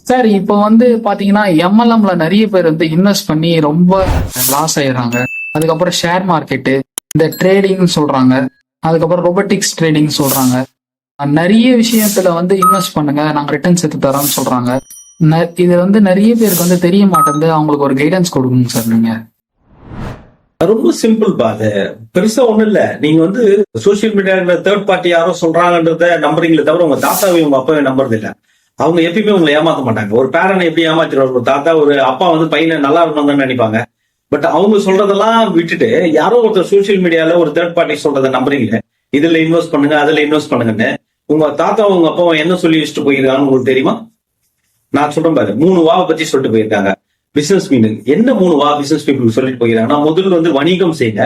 Sir இப்போ வந்து பாத்தீங்கன்னா எம்எல்எம்ல நிறைய பேர் வந்து இன்வெஸ்ட் பண்ணி ரொம்ப லாஸ் ஆயிடுறாங்க. அதுக்கப்புறம் ஷேர் மார்க்கெட்டு, இந்த ட்ரேடிங் சொல்றாங்க, அதுக்கப்புறம் ரொபோட்டிக்ஸ் ட்ரேடிங் சொல்றாங்க. நிறைய விஷயத்துல வந்து இன்வெஸ்ட் பண்ணுங்க, நாங்க ரிட்டர்ன்ஸ் எடுத்து தரோம்னு சொல்றாங்க. இது வந்து நிறைய பேருக்கு வந்து தெரிய மாட்டேங்குது. அவங்களுக்கு ஒரு கைடன்ஸ் கொடுக்கணும் சார் நீங்க. ரொம்ப சிம்பிள் பா. அது பெருசா ஒண்ணும் இல்ல. நீங்க வந்து சோசியல் மீடியால தேர்ட் பார்ட்டி யாரோ சொல்றாங்கன்றத நம்புறீங்களே தவிர உங்க தாத்தாவையும் உங்க அப்பாவையும் நம்புறது இல்ல. அவங்க எப்பயுமே உங்களை ஏமாத்த மாட்டாங்க. ஒரு பேரனை எப்படி ஏமாத்திடுவார் ஒரு தாத்தா, ஒரு அப்பா வந்து பையனை நல்லா இருக்கணும்னு நினைப்பாங்க. பட் அவங்க சொல்றதெல்லாம் விட்டுட்டு யாரோ ஒருத்தர் சோசியல் மீடியால ஒரு தேர்ட் பார்ட்டி சொல்றதை நம்புறீங்களே, இதுல இன்வெஸ்ட் பண்ணுங்க அதுல இன்வெஸ்ட் பண்ணுங்கன்னு உங்க தாத்தாவும் உங்க அப்பாவும் என்ன சொல்லி வச்சுட்டு போயிருக்காங்கன்னு உங்களுக்கு தெரியுமா? நான் சொல்றேன் பாரு, 3 வாவை பத்தி சொல்லிட்டு போயிருக்காங்க. பிசினஸ் மீன் என்ன 3 வா பிசினஸ் பீப்புள் சொல்லிட்டு போயிருக்காங்க. நான் முதல்ல வந்து வணிகம் செய்யுங்க,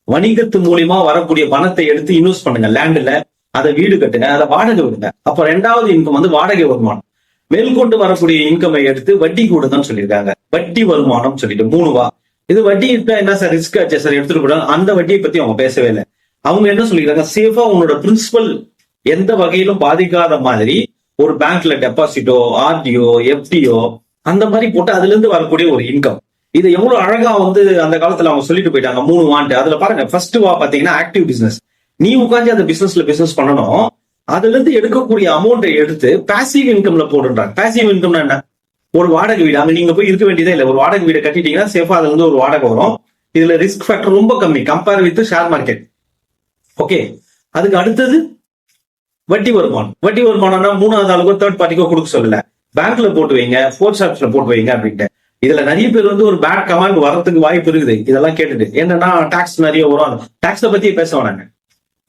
வணிகத்து மூலியமா வரக்கூடிய பணத்தை எடுத்து இன்வெஸ்ட் பண்ணுங்க, லேண்ட்ல அதை வீடு கட்டுங்க, அதை வாடகை விடுங்க. அப்ப 2வது இன்கம் வந்து வாடகை வருமானம். மேற்கொண்டு வரக்கூடிய இன்கமை எடுத்து வட்டி கூடுதான் சொல்லியிருக்காங்க. வட்டி வருமானம் சொல்லிட்டு 3 வா. இது வட்டி இருந்தா என்ன சார் ரிஸ்க் ஆச்சு சார் எடுத்துட்டு போயிடும். அந்த வட்டியை பத்தி அவங்க பேசவே இல்லை. அவங்க என்ன சொல்லியிருக்காங்க, சேஃபா உன்னோட பிரின்சிபல் எந்த வகையிலும் பாதிக்காத மாதிரி ஒரு பேங்க்ல டெபாசிட்டோ ஆர்டிஓ எஃப்டிஓ அந்த மாதிரி போட்டு அதுல இருந்து வரக்கூடிய ஒரு இன்கம். இது எவ்வளவு அழகா வந்து அந்த காலத்துல அவங்க சொல்லிட்டு போயிட்டாங்க 3 வான்ட்டு. அதுல பாருங்க, ஃபர்ஸ்ட் வா பாத்தீங்கன்னா ஆக்டிவ் பிசினஸ். நீ உட்காந்து அந்த பிசினஸ் பண்ணணும். அதுல இருந்து எடுக்கக்கூடிய அமௌண்ட்டை எடுத்து பாசிவ் இன்கம்ல போடுறாங்க. பாசிவ் இன்கம்னா என்ன? ஒரு வாடகை வீடு, அங்க நீங்க போய் இருக்க வேண்டியதே இல்லை. ஒரு வாடகை வீடு கட்டிட்டீங்கன்னா சேஃபா அதுல இருந்து ஒரு வாடகை வரும். இதுல ரிஸ்க் ஃபேக்டர் ரொம்ப கம்மி compare with share market. Okay, அதுக்கு அடுத்தது வட்டி வருமானம். வட்டி வருமானம்னா 3வது ஆளுக்கோ தேர்ட் பார்ட்டிக்கோ கொடுக்க சொல்லல, பேங்க்ல போட்டு வைங்க, ஃபோர்த் ஷாப்ஸ்ல போட்டு வைங்க அப்படின்ட்டு. இதுல நிறைய பேர் வந்து ஒரு பேட் கமெண்ட் வரதுக்கு வாய்ப்பு இருக்குது. இதெல்லாம் கேட்டுட்டு என்னன்னா டாக்ஸ் நிறைய வரும். டாக்ஸை பத்தி பேச வேணாங்க,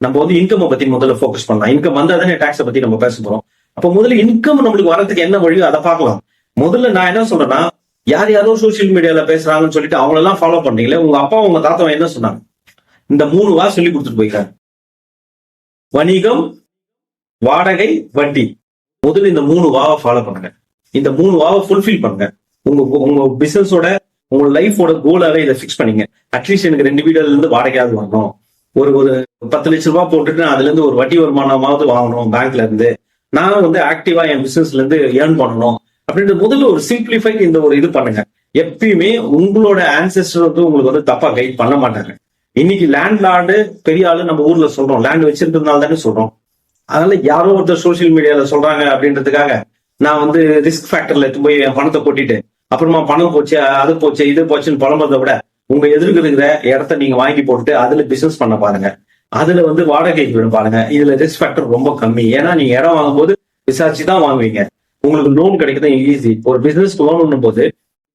நம்ம வந்து இன்கம் பத்தி முதல்ல போக்கஸ் பண்ணலாம். இன்கம் வந்தா தானே டாக்ஸை பத்தி நம்ம பேச போறோம். அப்ப முதல்ல இன்கம் நம்மளுக்கு வரதுக்கு என்ன வழியோ அதை பார்க்கலாம். முதல்ல நான் என்ன சொல்றேன்னா, யாரோ சோசியல் மீடியால பேசுறாங்கன்னு சொல்லிட்டு அவங்களெல்லாம் ஃபாலோ பண்ணீங்களே, உங்க அப்பா உங்க தாத்தா என்ன சொன்னாங்க? இந்த 3 வா சொல்லி கொடுத்துட்டு போயிருக்காங்க. வணிகம், வாடகை, வட்டி. முதல்ல இந்த 3 வாவை ஃபாலோ பண்ணுங்க. இந்த 3 வாவை ஃபுல்ஃபில் பண்ணுங்க. உங்க பிசினஸோட உங்க லைஃபோட கோலாவே இதை ஃபிக்ஸ் பண்ணீங்க. அட்லீஸ்ட் எனக்கு 2 வீடுல இருந்து வாடகையாவது வரணும், ஒரு 10 லட்சம் ரூபாய் போட்டுட்டு அதுல இருந்து ஒரு வட்டி வருமானமாவது வாங்கணும் பேங்க்ல இருந்து, நான் வந்து ஆக்டிவா என் பிசினஸ்ல இருந்து ஏர்ன் பண்ணணும் அப்படின்ற முதல்ல ஒரு சிம்பிளிஃபை இந்த ஒரு இது பண்ணுங்க. எப்பயுமே உங்களோட ஆன்செஸ்டர் வந்து உங்களுக்கு வந்து தப்பா கைட் பண்ண மாட்டாங்க. இன்னைக்கு லேண்ட் லார்டு பெரிய ஆளு நம்ம ஊர்ல சொல்றோம், லேண்ட் வச்சிருக்கிறதுனால தானே சொல்றோம். அதனால யாரோ ஒருத்தர் சோசியல் மீடியால சொல்றாங்க அப்படின்றதுக்காக நான் வந்து ரிஸ்க் ஃபேக்டர்ல எடுத்து போய் என் பணத்தை கொட்டிட்டு அப்புறமா பணம் போச்சு அது போச்சு இது போச்சுன்னு புலம்புறதை விட உங்க எதிர்க்கிற இடத்த நீங்க வாங்கி போட்டுட்டு அதுல பிசினஸ் பண்ண பாருங்க. அதுல வந்து வாடகைக்கு விட பாருங்க. இதுல ரிஸ்க் ஃபேக்டர் ரொம்ப கம்மி. ஏன்னா நீங்க இடம் வாங்கும்போது விசாரிச்சு தான் வாங்குவீங்க. உங்களுக்கு லோன் கிடைக்கிறது ஈஸி. ஒரு பிசினஸ் லோன் போது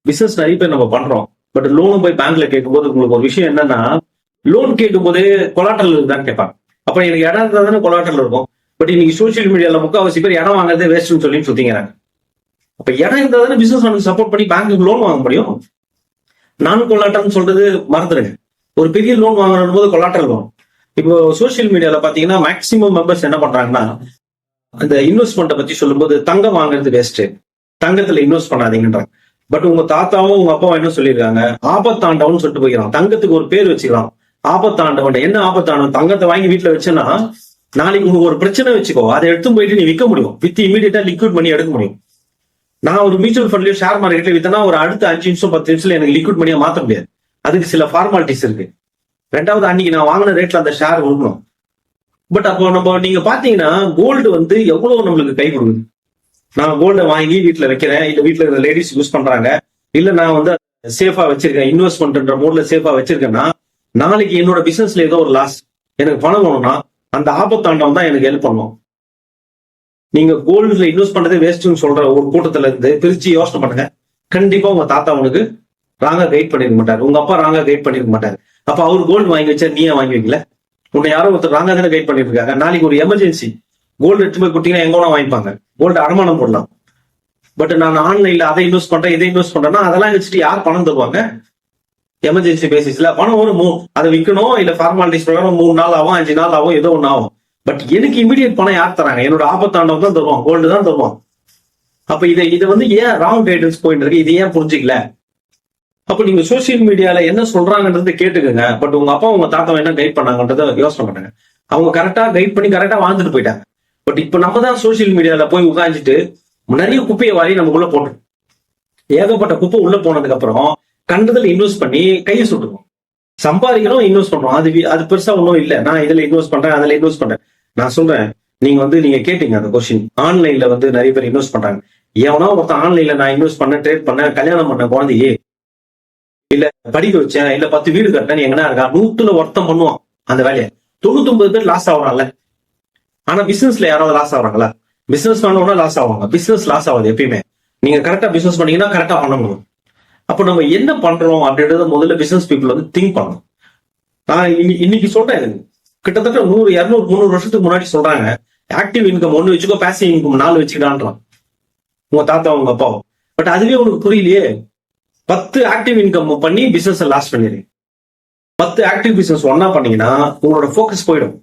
பிசினஸ் நிறைய பேர் நம்ம பண்றோம். பட் லோனும் போய் பேங்க்ல கேட்கும்போது உங்களுக்கு ஒரு விஷயம் என்னன்னா, லோன் கேட்கும் போதே கொலாட்டல் இருக்குதான்னு கேட்பாங்க. அப்ப எனக்கு இடம் இருந்தா தானே கொலாட்டல் இருக்கும். பட் இன்னைக்கு சோசியல் மீடியால முக்கால்வாசி பேர் இடம் வாங்குறதே வேஸ்ட்னு சொல்லி சுத்திங்கிறாங்க. அப்ப இடம் இருந்தா தானே பிசினஸ் நமக்கு சப்போர்ட் பண்ணி பேங்க்கு லோன் வாங்க முடியும். நான் கொலாட்டல்னு சொல்றது மறந்துடுங்க. ஒரு பெரிய லோன் வாங்கணும் போது கொலாட்டல் வரும். இப்போ சோசியல் மீடியால பாத்தீங்கன்னா மேக்சிமம் மெம்பர்ஸ் என்ன பண்றாங்கன்னா, அந்த இன்வெஸ்ட்மெண்ட்டை பத்தி சொல்லும்போது தங்கம் வாங்குறது வேஸ்ட், தங்கத்துல இன்வெஸ்ட் பண்ணாதீங்கன்றாங்க. பட் உங்க தாத்தாவும் உங்க அப்பாவும் என்ன சொல்லியிருக்காங்க, ஆபத்தாண்டவன் சொல்லிட்டு போய்க்கிறான். தங்கத்துக்கு ஒரு பேர் வச்சுக்கலாம், ஆபத்தாண்டவன். என்ன ஆபத்தாண்டவன்? தங்கத்தை வாங்கி வீட்டுல வச்சேன்னா நாளைக்கு உங்களுக்கு ஒரு பிரச்சனை வச்சுக்கோ, அதை எடுத்து போயிட்டு நீ விற்க முடியும், வித் இமீடியட்டா லிக்விட் பண்ணி எடுக்க முடியும். நான் ஒரு மியூச்சுவல் ஃபண்ட்லயோ ஷேர் மார்க்கெட்ல வித்தனா ஒரு அடுத்த 5 நிமிஷம் 10 நிமிஷத்துல எனக்கு லிக்விட் பண்ணியா மாத்த முடியாது. அதுக்கு சில ஃபார்மாலிட்டிஸ் இருக்கு. 2வது, அன்னைக்கு நான் வாங்கின ரேட்ல அந்த ஷேர் கொடுக்கணும். பட் அப்போ நீங்க பாத்தீங்கன்னா கோல்டு வந்து எவ்வளவு நம்மளுக்கு கை கொடுக்குது. நான் கோல்டை வாங்கி வீட்டுல வைக்கிறேன், இல்ல வீட்டுல இருக்கிற லேடிஸ் யூஸ் பண்றாங்க, இல்ல நான் வந்து சேஃபா வச்சிருக்கேன், இன்வெஸ்ட்மெண்ட்ன்ற மோட்ல சேஃபா வச்சிருக்கேன்னா நாளைக்கு என்னோட பிசினஸ்ல ஏதோ ஒரு லாஸ், எனக்கு பணம் வேணும்னா அந்த ஆபத்தாண்டவன் தான் எனக்கு ஹெல்ப் பண்ணும். நீங்க கோல்டுல இன்வெஸ்ட் பண்றதே வேஸ்ட்னு சொல்ற ஒரு கூட்டத்துல இருந்து பிரிச்சு யோசனை பண்ணுங்க. கண்டிப்பா உங்க தாத்தா உனக்கு ராங்கா கைட் பண்ணிருக்க மாட்டாரு, உங்க அப்பா ராங்கா கைட் பண்ணிருக்க மாட்டாரு. அப்ப அவர் கோல்டு வாங்கி வச்சா நீ வாங்கி வைக்கல? உன்னை யாரோ ஒருத்தர் ராங்கா தானே கைட் பண்ணிட்டு இருக்காங்க. நாளைக்கு ஒரு எமர்ஜென்சி கோல்டு எடுத்து போய் கொடுத்தீங்கன்னா எங்க வேணா வாங்கிப்பாங்க, கோல்டு அடமானம் போடலாம். பட் நான் ஆன்லைன்ல அதை இன்வெஸ்ட் பண்றேன் இதை இன்வெஸ்ட் பண்றேன்னா அதெல்லாம் வச்சுட்டு யார் பணம் தருவாங்க? எமர்ஜென்சி பேசிஸ்ல பணம் வரும், அதை விற்கணும், இல்ல ஃபார்மாலிட்டிஸ் பிரகாரம் 3 நாள் ஆகும் 5 நாள் ஆகும், ஏதோ ஒண்ணு ஆகும். பட் எனக்கு இமீடியட் பணம் யார் தராங்க? என்னோட ஆபத்தாண்டவன் தான் தருவான், கோல்டு தான் தருவான். அப்ப இதை வந்து ஏன் ராங் கைடன்ஸ் போயிட்டு இருக்கு, இது ஏன் புரிஞ்சுக்கல? அப்ப நீங்க சோசியல் மீடியால என்ன சொல்றாங்கன்றது கேட்டுக்கோங்க. பட் உங்க அப்பா உங்க தாத்தா என்ன கைட் பண்ணாங்கன்றத யோசனை பண்ணுங்க. அவங்க கரெக்டா கைட் பண்ணி கரெக்டா வாழ்ந்துட்டு போயிட்டாங்க. பட் இப்ப நம்ம தான் சோசியல் மீடியால போய் உட்காந்துட்டு நிறைய குப்பையை வாரி நமக்குள்ள போட்டு ஏகப்பட்ட குப்பை உள்ள போனதுக்கு அப்புறம் கண்டதுல இன்வெஸ்ட் பண்ணி கையை சுட்டுருவோம். சம்பாதிக்கிறோம், இன்வெஸ்ட் பண்றோம். அது பெருசா ஒன்றும் இல்லை. நான் இதுல இன்வெஸ்ட் பண்றேன், அதுல இன்வெஸ்ட் பண்றேன். நான் சொல்றேன், நீங்க கேட்டீங்க அந்த கொஸ்டின். ஆன்லைன்ல நிறைய பேர் இன்வெஸ்ட் பண்றாங்க. எவனா ஒருத்தன் ஆன்லைன்ல நான் இன்வெஸ்ட் பண்ண, ட்ரேட் பண்ண, கல்யாணம் பண்ண, குழந்தையே இல்ல படிக்க வச்சேன், இல்ல 10 வீடு கட்டினேன், எங்கன்னா இருக்கா 100ல ஒருத்தம் பண்ணுவான் அந்த வேலையை. 99 பேர் லாஸ் ஆகுறான்ல. ஆனா பிசினஸ்ல யாராவது லாஸ் ஆகுறாங்களா? பிசினஸ் பண்ணவனா லாஸ் ஆவாங்க. பிசினஸ் லாஸ் ஆகுது எப்பயுமே. நீங்க கரெக்டா பிசினஸ் பண்ணீங்கன்னா கரெக்டா பண்ணணும். அப்ப நம்ம என்ன பண்றோம் அப்படின்றத முதல்ல பிசினஸ் பீப்புள் திங்க் பண்ணணும். நான் இன்னைக்கு சொல்றேன், கிட்டத்தட்ட 100, 200, 300 வருஷத்துக்கு முன்னாடி சொல்றாங்க, ஆக்டிவ் இன்கம் 1 வச்சுக்கோ, பேசிவ் இன்கம் 4 வச்சுக்கிட்டான்றான் உங்க தாத்தா உங்க அப்பாவும். பட் அதுவே உனக்கு புரியலையே. 10 ஆக்டிவ் இன்கம் பண்ணி பிசினஸ் லாஸ் பண்ணிடுறீங்க. 10 ஆக்டிவ் பிசினஸ் ஒன்னா பண்ணீங்கன்னா உங்களோட போக்கஸ் போயிடும்.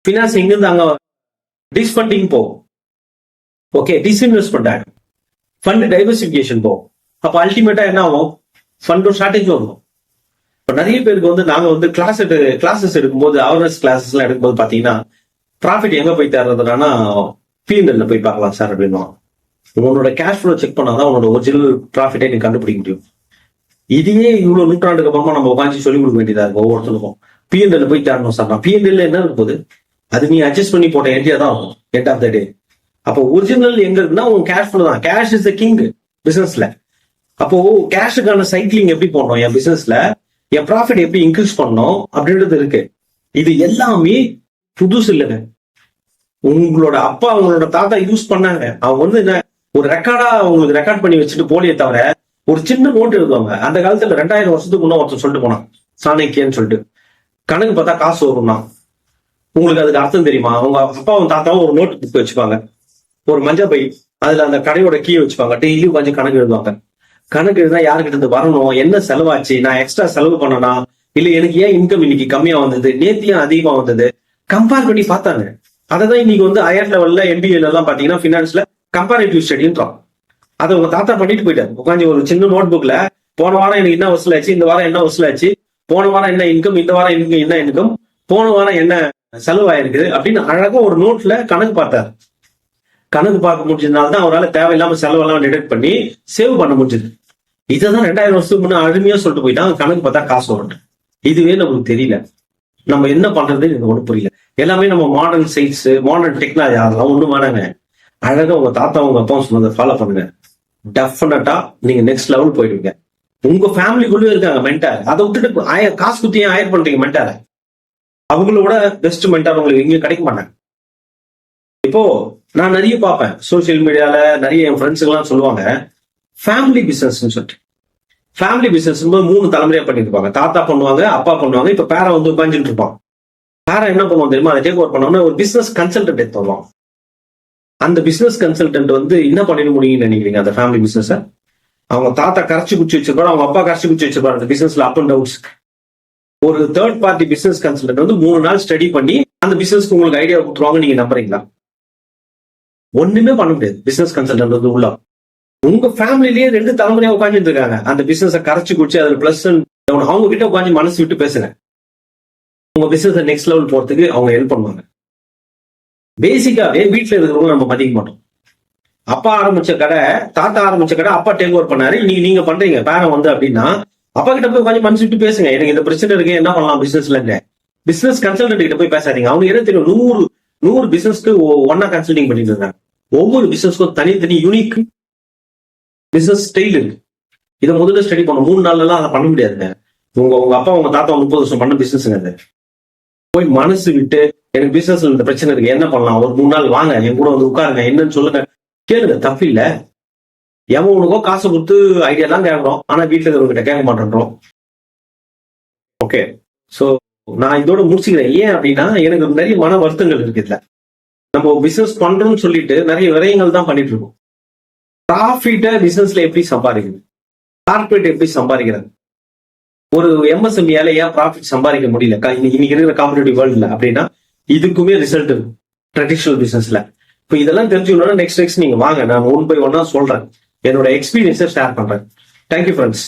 பினான்ஸ் இங்கிருந்து அங்க டிஸ்ஃபண்டிங் போகும். ஓகே, டிஸ்இன்வெஸ்ட்மெண்ட் ஆகும். ஃபண்ட் டைவர்சிபிகேஷன் போகும். அப்ப அல்டிமேட்டா என்ன ஆகும்? ஃபண்டும் ஷார்டேஜ் வரும். இப்ப நிறைய பேருக்கு நாங்க கிளாஸஸ் எடுக்கும்போது, அவேர்னஸ் கிளாஸஸ் எல்லாம் எடுக்கும்போது பாத்தீங்கன்னா, ப்ராஃபிட் எங்க போய் தர்றதுனா P&L போய் பார்க்கலாம் சார் அப்படின்னா. உன்னோட கேஷ் ஃப்ளோ செக் பண்ணாதான் உன்னோட ஒரிஜினல் ப்ராஃபிட்டை நீ கண்டுபிடிக்க முடியும். இதையே இவ்வளவு நூற்றாண்டுக்கு அப்புறமா நம்ம உட்காந்து சொல்லிக் கொடுக்க வேண்டியதா இருக்கும் ஒவ்வொருத்தருக்கும். P&L போய் தரணும் சார். P&L என்ன இருக்கும்போது அது நீ அட்ஜஸ்ட் பண்ணி போட்ட என்ட்ரியா தான் இருக்கும் எண்ட் ஆஃப் த டே. அப்போ ஒரிஜினல் எங்க இருக்குன்னா உங்க கேஷ் ஃப்ளோ தான். கேஷ் இஸ் த கிங் பிசினஸ்ல. அப்போ கேஷுக்கான சைக்கிளிங் எப்படி போடணும் என் பிசினஸ்ல, என் ப்ராஃபிட் எப்படி இன்க்ரீஸ் பண்ணணும் அப்படின்றது இருக்கு. இது எல்லாமே புதுசு இல்லைங்க. உங்களோட அப்பா உங்களோட தாத்தா யூஸ் பண்ணாங்க. அவங்க என்ன ஒரு ரெக்கார்டா உங்களுக்கு ரெக்கார்ட் பண்ணி வச்சுட்டு போலியே தவிர ஒரு சின்ன நோட் எழுதுவாங்க. அந்த காலத்துல 2000 வருஷத்துக்கு முன்ன ஒருத்தர் சொல்லிட்டு போனான், சாணக்கியன்னு சொல்லிட்டு. கணக்கு பார்த்தா காசு வரும்னா உங்களுக்கு அதுக்கு அர்த்தம் தெரியுமா? உங்க அப்பாவும் தாத்தாவும் ஒரு நோட் புக் வச்சுப்பாங்க, ஒரு மஞ்சள் பை, அதுல அந்த கடையோட கீ வச்சுப்பாங்க. டெய்லி கொஞ்சம் கணக்கு எழுதுவாங்க. கணக்கு எழுதா யாருக்கிட்ட இருந்து வரணும், என்ன செலவாச்சு, நான் எக்ஸ்ட்ரா செலவு பண்ணனா, இல்ல எனக்கு ஏன் இன்கம் இன்னைக்கு கம்மியா வந்தது, நேத்து ஏன் அதிகமா வந்தது, கம்பேர் பண்ணி பார்த்தாங்க. அதான் இன்னைக்கு ஹையர் லெவல்ல MBA எல்லாம் பாத்தீங்கன்னா பினான்ஸ்ல கம்பேரிட்டிவ் ஸ்டடின்றான். அதை உங்க தாத்தா பண்ணிட்டு போயிட்டாரு. உட்காந்து ஒரு சின்ன நோட் புக்ல போன வாரம் எனக்கு என்ன வசூலாச்சு, இந்த வாரம் என்ன வசூலாச்சு, போன வாரம் என்ன இன்கம், இந்த வாரம் என்ன இன்கம், போன வாரம் என்ன செலவாயிருக்கு அப்படின்னு அழகா ஒரு நோட்ல கணக்கு பார்த்தாரு. கணக்கு பார்க்க முடிஞ்சதுனால்தான் அவரால் தேவையில்லாம செலவெல்லாம் டிடெக்ட் பண்ணி சேவ் பண்ண முடிஞ்சது. இதான் 2000 வருஷத்துக்கு முன்ன அருமையா சொல்லிட்டு போயிட்டான். கணக்கு பார்த்தா காசு வரும். இதுவே நமக்கு தெரியல. நம்ம என்ன பண்றது எனக்கு ஒன்றும் புரியல. எல்லாமே நம்ம மாடர்ன் சயின்ஸ், மாடர்ன் டெக்னாலஜி, அதெல்லாம் ஒண்ணும் வேணாங்க. அழகா உங்க தாத்தா உங்க அப்பா சொன்னதை ஃபாலோ பண்ணுங்க. டெஃபினட்டா நீங்க நெக்ஸ்ட் லெவல் போயிடுவீங்க. உங்க ஃபேமிலிக்குள்ளே இருக்காங்க மென்டார். அதை விட்டுட்டு காசு குத்தியே ஹையர் பண்றீங்க மென்டார. அவங்களோட பெஸ்ட் மென்டார் உங்களுக்கு எங்கேயும் கிடைக்க மாட்டாங்க. இப்போ நான் நிறைய பார்ப்பேன் சோசியல் மீடியால, நிறைய என் ஃப்ரெண்ட்ஸுக்கு எல்லாம் சொல்லுவாங்க ஃபேமிலி பிசினஸ் சொல்லிட்டு. ஃபேமிலி பிசினஸ் 3 தலைமுறையா பண்ணிருப்பாங்க. தாத்தா பண்ணுவாங்க, அப்பா பண்ணுவாங்க, இப்ப பேர உட்காந்துட்டு இருப்பான். பேர என்ன பண்ணுவாங்க தெரியுமா? அதை டேக் ஓவர் பண்ணோம்னா ஒரு பிசினஸ் கன்சல்டன்ட் எடுத்து வருவான். அந்த பிசினஸ் கன்சல்டன்ட் என்ன பண்ணிட முடியும்னு நினைக்கிறீங்க? அந்த ஃபேமிலி பிசினஸ் அவங்க தாத்தா கரைச்சி குச்சி வச்சிருப்பாரு, அவங்க அப்பா கரைச்சி குச்சி வச்சிருப்பாரு. அந்த பிசினஸ்ல அப் அண்ட் டவுன்ஸ். ஒரு தேர்ட் பார்ட்டி பிசினஸ் கன்சல்டன்ட் 3 நாள் ஸ்டடி பண்ணி அந்த பிசினஸ்க்கு உங்களுக்கு ஐடியா கொடுத்துருவாங்க. நீங்க நம்புறீங்களா? ஒண்ணுமே பண்ண முடியாது. பிசினஸ் கன்சல்டன்ட் உள்ள உங்க ஃபேமிலிலேயே 2 தலைமுறையா உட்காந்துட்டு இருக்காங்க. அந்த பிசினஸை கரைச்சி குடிச்சு அதுல பிளஸ் அவங்க கிட்ட உட்காந்து மனசு விட்டு பேசுங்க. உங்க பிசினஸ் நெக்ஸ்ட் லெவல் போறதுக்கு அவங்க ஹெல்ப் பண்ணுவாங்க. பேசிக்காவே வீட்டுல இருக்கிறவங்க நம்ம மதிக்க மாட்டோம். அப்பா ஆரம்பிச்ச கடை, தாத்தா ஆரம்பிச்ச கடை, அப்பா டேக் ஓவர் பண்ணாரு. நீங்க பண்றீங்க பேரன் அப்படின்னா அப்பா கிட்ட போய் உட்காந்து மனசு விட்டு பேசுங்க. எனக்கு இந்த பிரச்சனை இருக்கு, என்ன பண்ணலாம் பிசினஸ்ல. பிசினஸ் கன்சல்டன்ட் கிட்ட போய் பேசாதீங்க. அவங்க என்ன தெரியும், 100 பிசினஸ்க்கு ஒன்னா கன்சல்டிங் பண்ணிட்டு இருக்காங்க. ஒவ்வொரு பிசினஸ்க்கும் தனித்தனி யூனிக் பிசினஸ் ஸ்டைல் இருக்கு. இதை முதல்ல ஸ்டடி பண்ணும். 3 நாள்ல எல்லாம் அதை பண்ண முடியாதுங்க. உங்க அப்பா உங்க தாத்தா 30 வருஷம் பண்ண பிசினஸ்ங்க. அது போய் மனசு விட்டு எனக்கு பிசினஸ்ல இந்த பிரச்சனை இருக்கு, என்ன பண்ணலாம், ஒரு 3 நாள் வாங்க, என் கூட உட்காருங்க, என்னன்னு சொல்லுங்க, கேளுங்க, தப்பு இல்ல. எவன் உனக்கோ காசு கொடுத்து ஐடியா தான் கேட்கறோம், ஆனா வீட்டுல இருக்கிறவங்க கேட்க மாட்டேன்றோம். ஓகே, சோ நான் இதோட முடிச்சுக்கிறேன். ஏன் அப்படின்னா எனக்கு நிறைய மன வருத்தங்கள் இருக்கு. இதுல நம்ம பிசினஸ் பண்றோம்னு சொல்லிட்டு நிறைய விரயங்கள் தான் பண்ணிட்டு இருக்கோம். ப்ராஃபிட்ட பிசினஸ்ல எப்படி சம்பாதிக்கிறது, கார்பரேட் எப்படி சம்பாதிக்கிறது, ஒரு MSME-யால ஏன் ப்ராஃபிட் சம்பாதிக்க முடியல இன்னைக்கு இருக்கிற காம்படிட்டிவ் வேர்ல்ட்ல அப்படின்னா இதுக்குமே ரிசல்ட் இருக்கு ட்ரெடிஷனல் பிசினஸ்ல. இப்போ இதெல்லாம் தெரிஞ்சுக்கணும்னா நெக்ஸ்ட் நீங்க வாங்க, நான் 1 by 1 சொல்றேன், என்னோட எக்ஸ்பீரியன்ஸை ஷேர் பண்றேன். Thank you friends.